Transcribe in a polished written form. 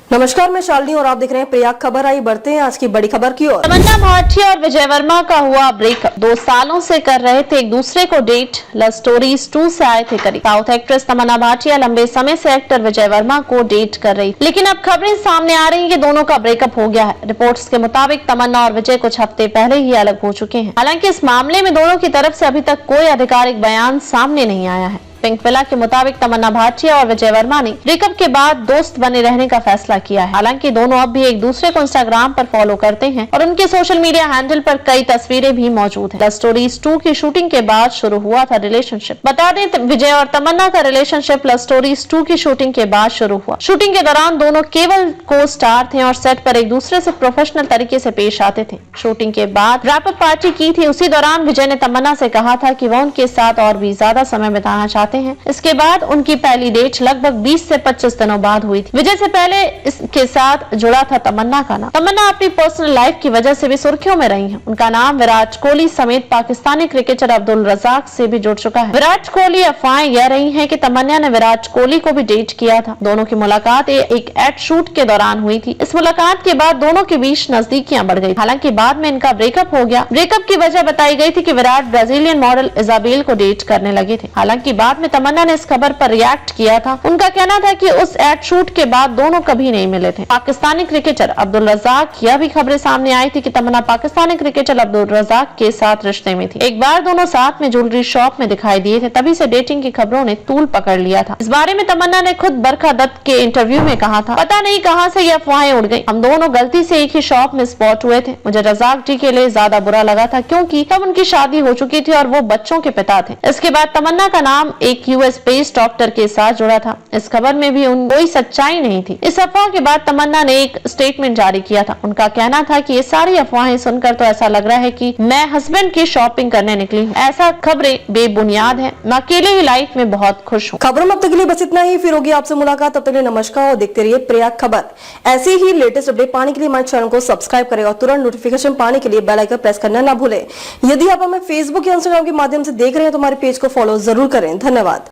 नमस्कार, मैं शालिनी और आप देख रहे हैं प्रयाग खबर। आई बढ़ते हैं आज की बड़ी खबर की ओर। तमन्ना भाटिया और विजय वर्मा का हुआ ब्रेकअप। 2 सालों से कर रहे थे एक दूसरे को डेट। लव स्टोरीज 2 से आए थे करीब। साउथ एक्ट्रेस तमन्ना भाटिया लंबे समय से एक्टर विजय वर्मा को डेट कर रही, लेकिन अब खबरें सामने आ रही हैं कि दोनों का ब्रेकअप हो गया है। रिपोर्ट्स के मुताबिक तमन्ना और विजय कुछ हफ्ते पहले ही अलग हो चुके हैं। हालांकि इस मामले में दोनों की तरफ से अभी तक कोई आधिकारिक बयान सामने नहीं आया है। पिंक विला के मुताबिक तमन्ना भाटिया और विजय वर्मा ने ब्रेकअप के बाद दोस्त बने रहने का फैसला किया है। हालांकि दोनों अब भी एक दूसरे को इंस्टाग्राम पर फॉलो करते हैं और उनके सोशल मीडिया हैंडल पर कई तस्वीरें भी मौजूद हैं। लव स्टोरीज 2 की शूटिंग के बाद शुरू हुआ था रिलेशनशिप। बता दें, विजय और तमन्ना का रिलेशनशिप लव स्टोरीज 2 की शूटिंग के बाद शुरू हुआ। शूटिंग के दौरान दोनों केवल को स्टार थे और सेट पर एक दूसरे से प्रोफेशनल तरीके से पेश आते थे। शूटिंग के बाद रैप अप पार्टी की थी। उसी दौरान विजय ने तमन्ना से कहा था कि वह उनके साथ और भी ज्यादा समय बिताना चाहते हैं। इसके बाद उनकी पहली डेट लगभग 20 से 25 दिनों बाद हुई थी। विजय से पहले इसके साथ जुड़ा था तमन्ना का नाम। तमन्ना अपनी पर्सनल लाइफ की वजह से भी सुर्खियों में रही हैं। उनका नाम विराट कोहली समेत पाकिस्तानी क्रिकेटर अब्दुल रज़ाक से भी जुड़ चुका है। विराट कोहली अफवाहें यह रही हैं कि तमन्ना ने विराट कोहली को भी डेट किया था। दोनों की मुलाकात एक एड शूट के दौरान हुई थी। इस मुलाकात के बाद दोनों के बीच नजदीकियां बढ़ गई। हालांकि बाद में इनका ब्रेकअप हो गया। ब्रेकअप की वजह बताई गई थी कि विराट ब्राजीलियन मॉडल इजाबेल को डेट करने लगे थे। हालांकि बाद में तमन्ना ने इस खबर पर रिएक्ट किया था। उनका कहना था कि उस एड शूट के बाद दोनों कभी नहीं मिले थे। पाकिस्तानी क्रिकेटर अब्दुल रज़ाक, यह भी खबरें सामने आई थी कि तमन्ना पाकिस्तानी क्रिकेटर अब्दुल रज़ाक के साथ रिश्ते में थी। एक बार दोनों साथ में ज्वेलरी शॉप में दिखाई दिए थे, तभी से डेटिंग की खबरों ने तूल पकड़ लिया था। इस बारे में तमन्ना ने खुद बरखा दत्त के इंटरव्यू में कहा था, पता नहीं कहां से ये अफवाहें उड़ गई। हम दोनों गलती से एक ही शॉप में स्पॉट हुए थे। मुझे रज़ाक जी के लिए ज्यादा बुरा लगा था क्योंकि तब उनकी शादी हो चुकी थी और वो बच्चों के पिता थे। इसके बाद तमन्ना का नाम एक यूएस बेस्ड डॉक्टर के साथ जुड़ा था। इस खबर में भी कोई सच्चाई नहीं थी। इस अफवाह के बाद तमन्ना ने एक स्टेटमेंट जारी किया था। उनका कहना था कि ये सारी अफवाहें सुनकर तो ऐसा लग रहा है कि मैं हस्बैंड की शॉपिंग करने निकली हूँ। ऐसा खबरें बेबुनियाद है। मैं अकेले ही लाइफ में बहुत खुश हूँ। खबरों में अब तक के लिए बस इतना ही। फिर होगी आपसे मुलाकात। तब तक के लिए नमस्कार और देखते रहिए प्रयाग खबर। ऐसे ही लेटेस्ट अपडेट पाने के लिए हमारे चैनल को सब्सक्राइब करें और तुरंत नोटिफिकेशन पाने के लिए बेल आइकन प्रेस करना ना भूलें। यदि आप हमें फेसबुक या इंस्टाग्राम के माध्यम से देख रहे हैं तो हमारे पेज को फॉलो जरूर करें। धन्यवाद।